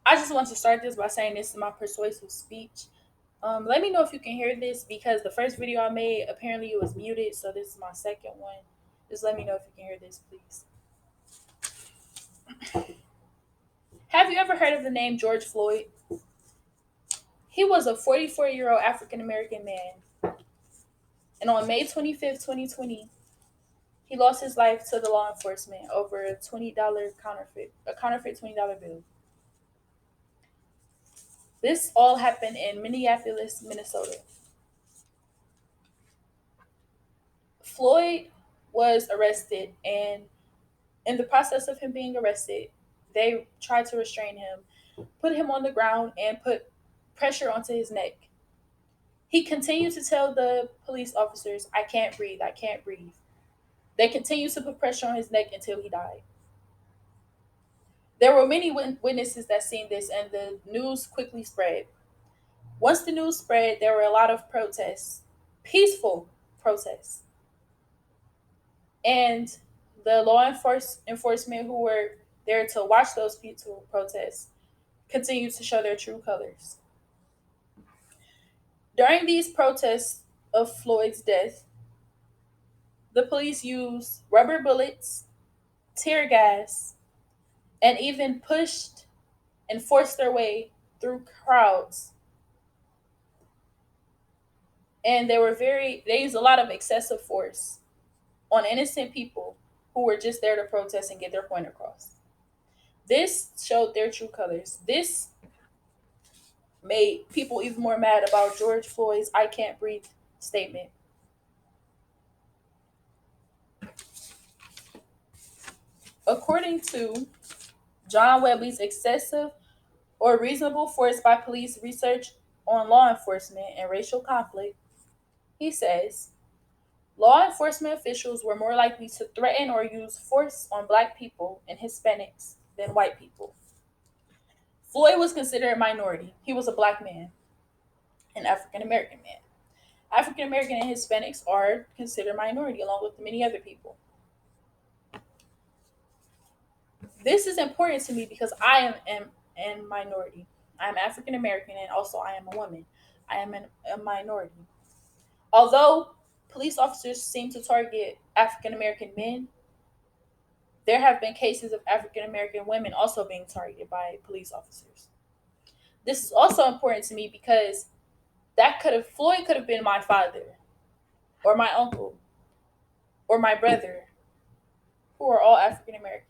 I just want to start this by saying this is my persuasive speech. Let me know if you can hear this because the first video I made apparently it was muted, so this is my second one. Just let me know if you can hear this, please. Have you ever heard of the name George Floyd? He was a 44-year-old African American man, and on May 25th, 2020, he lost his life to the law enforcement over a counterfeit $20 bill. This all happened in Minneapolis, Minnesota. Floyd was arrested, and in the process of him being arrested, they tried to restrain him, put him on the ground, and put pressure onto his neck. He continued to tell the police officers, I can't breathe, I can't breathe. They continued to put pressure on his neck until he died. There were many witnesses that seen this, and the news quickly spread. Once the news spread, there were a lot of protests, peaceful protests. And the enforcement who were there to watch those peaceful protests continued to show their true colors. During these protests of Floyd's death, the police used rubber bullets, tear gas, and even pushed and forced their way through crowds. And they used a lot of excessive force on innocent people who were just there to protest and get their point across. This showed their true colors. This made people even more mad about George Floyd's I can't breathe statement. According to John Webley's excessive or reasonable force by police research on law enforcement and racial conflict, he says law enforcement officials were more likely to threaten or use force on black people and Hispanics than white people. Floyd was considered a minority. He was a black man, an African American man. African American and Hispanics are considered minority along with many other people. This is important to me because I am a minority. I am African American and also I am a woman. I am a minority. Although police officers seem to target African American men, there have been cases of African American women also being targeted by police officers. This is also important to me because Floyd could have been my father or my uncle or my brother who are all African American.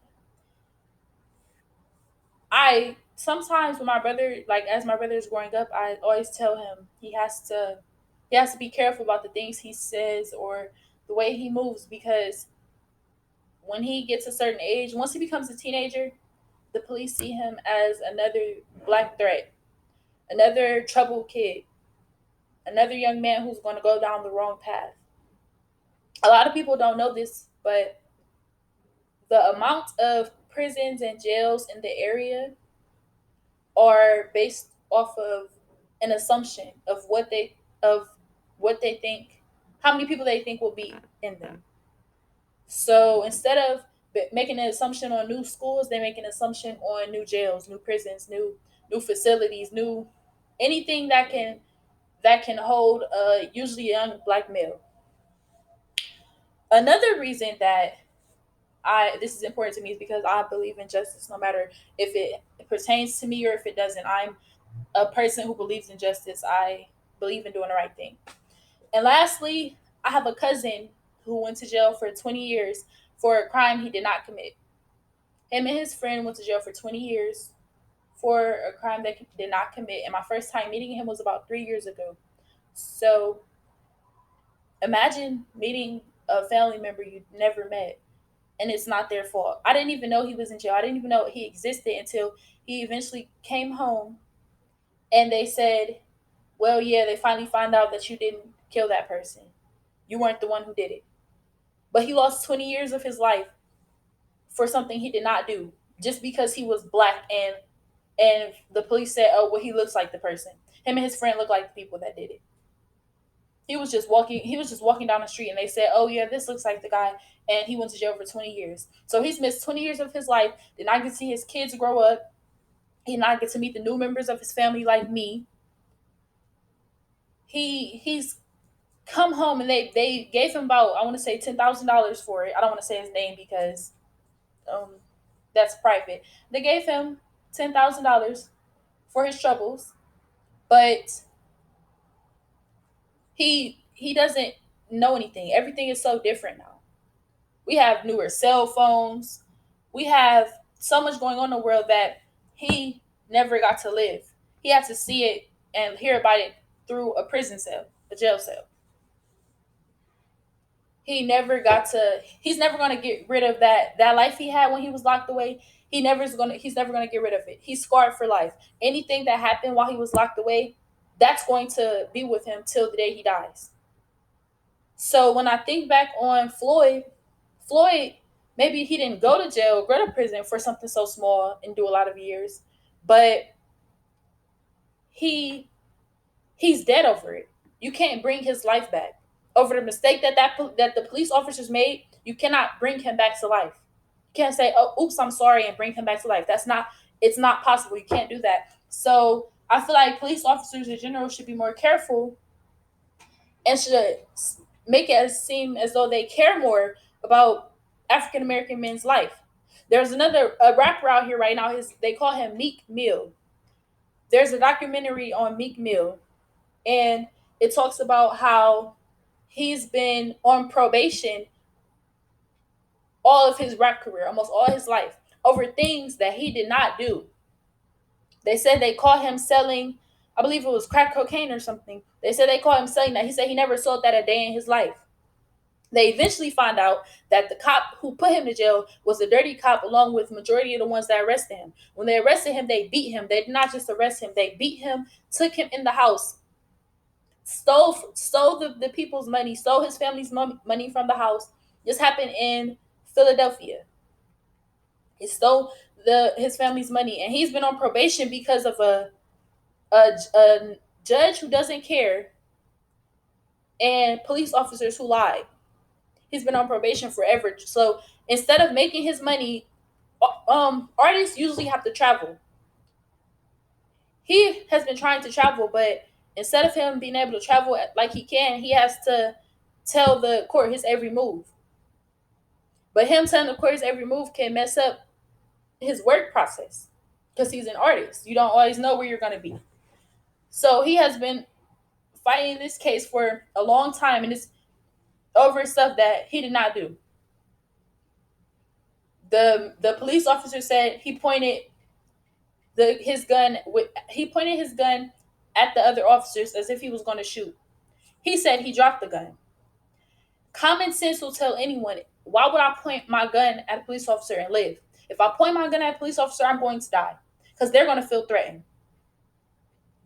I sometimes when my brother like as my brother is growing up, I always tell him he has to be careful about the things he says or the way he moves because when he gets a certain age, once he becomes a teenager, the police see him as another black threat, another troubled kid, another young man who's going to go down the wrong path. A lot of people don't know this, but the amount of prisons and jails in the area are based off of an assumption of what they think, how many people they think will be in them. So instead of making an assumption on new schools, they make an assumption on new jails, new prisons, new facilities, new anything that can hold a usually young black male. Another reason that I this is important to me is because I believe in justice, no matter if it pertains to me or if it doesn't. I'm a person who believes in justice. I believe in doing the right thing. And lastly, I have a cousin who went to jail for 20 years for a crime he did not commit. Him and his friend went to jail for 20 years for a crime that he did not commit. And my first time meeting him was about 3 years ago. So imagine meeting a family member you never met and it's not their fault. I didn't even know he was in jail. I didn't even know he existed until he eventually came home and they said, well, yeah, they finally found out that you didn't kill that person. You weren't the one who did it. But he lost 20 years of his life for something he did not do just because he was black and the police said, oh, well, he looks like the person. Him and his friend look like the people that did it. He was just walking down the street and they said, oh yeah, this looks like the guy, and he went to jail for 20 years. So he's missed 20 years of his life, did not get to see his kids grow up, He not get to meet the new members of his family like me. He's come home and they gave him about, I want to say, $10,000 for it. I don't want to say his name because um that's private. They gave him $10,000 for his troubles, but he doesn't know anything. Everything is so different now. We have newer cell phones. We have so much going on in the world that he never got to live. He had to see it and hear about it through a prison cell, a jail cell. He's never gonna get rid of that life he had when he was locked away. He's never gonna get rid of it. He's scarred for life. Anything that happened while he was locked away, that's going to be with him till the day he dies. So when I think back on Floyd, maybe he didn't go to jail or go to prison for something so small and do a lot of years, but he he's dead over it. You can't bring his life back over the mistake that the police officers made. You cannot bring him back to life. You can't say, "Oh, oops, I'm sorry," and bring him back to life. That's not. It's not possible. You can't do that. So I feel like police officers in general should be more careful and should make it seem as though they care more about African American men's life. There's a rapper out here right now. They call him Meek Mill. There's a documentary on Meek Mill, and it talks about how he's been on probation all of his rap career, almost all his life, over things that he did not do. They said they caught him selling, I believe it was crack cocaine or something. They said they caught him selling that. He said he never sold that a day in his life. They eventually find out that the cop who put him to jail was a dirty cop, along with majority of the ones that arrested him. When they arrested him, they beat him. They did not just arrest him; they beat him, took him in the house, stole the people's money, stole his family's money from the house. This happened in Philadelphia. He stole the his family's money, and he's been on probation because of a judge who doesn't care and police officers who lied. He's been on probation forever. So instead of making his money, artists usually have to travel. He has been trying to travel, but instead of him being able to travel like he can, he has to tell the court his every move. But him telling the court his every move can mess up his work process because he's an artist. You don't always know where you're going to be. So he has been fighting this case for a long time, and it's over stuff that he did not do. The police officer said he pointed he pointed his gun at the other officers as if he was going to shoot. He said he dropped the gun. Common sense will tell anyone, why would I point my gun at a police officer and live? If I point my gun at a police officer, I'm going to die because they're going to feel threatened.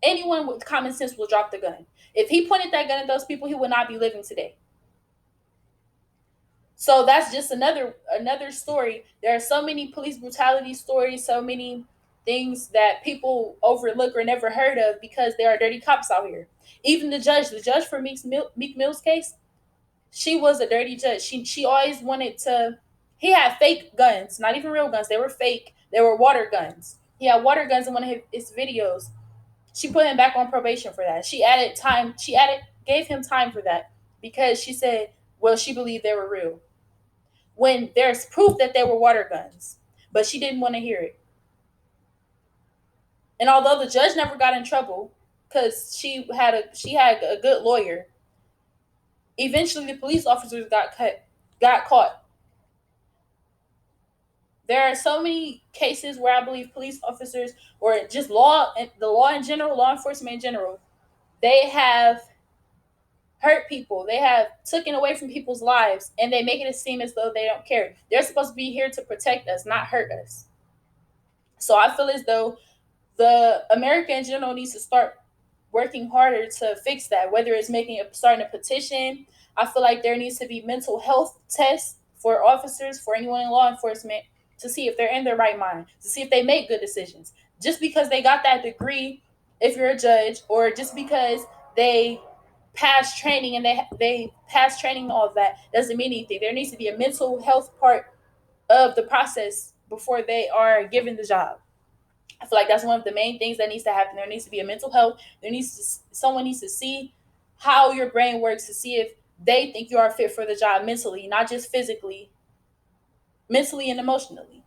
Anyone with common sense will drop the gun. If he pointed that gun at those people, he would not be living today. So that's just another story. There are so many police brutality stories, so many things that people overlook or never heard of because there are dirty cops out here. Even the judge for Meek Mill's case, she was a dirty judge. She always wanted to. He had fake guns, not even real guns. They were fake. They were water guns. He had water guns in one of his videos. She put him back on probation for that. She added time. Gave him time for that because she said, well, she believed they were real when there's proof that they were water guns, but she didn't want to hear it. And although the judge never got in trouble because she had a good lawyer, eventually the police officers got caught. There are so many cases where I believe police officers or just the law in general, law enforcement in general, they have hurt people. They have taken away from people's lives, and they make it seem as though they don't care. They're supposed to be here to protect us, not hurt us. So I feel as though the America in general needs to start working harder to fix that. Whether it's starting a petition, I feel like there needs to be mental health tests for officers, for anyone in law enforcement, to see if they're in their right mind, to see if they make good decisions. Just because they got that degree, if you're a judge, or just because they pass training and they pass training and all of that doesn't mean anything. There needs to be a mental health part of the process before they are given the job. I feel like that's one of the main things that needs to happen. There needs to be a mental health. Someone needs to see how your brain works to see if they think you are fit for the job mentally, not just physically, mentally and emotionally.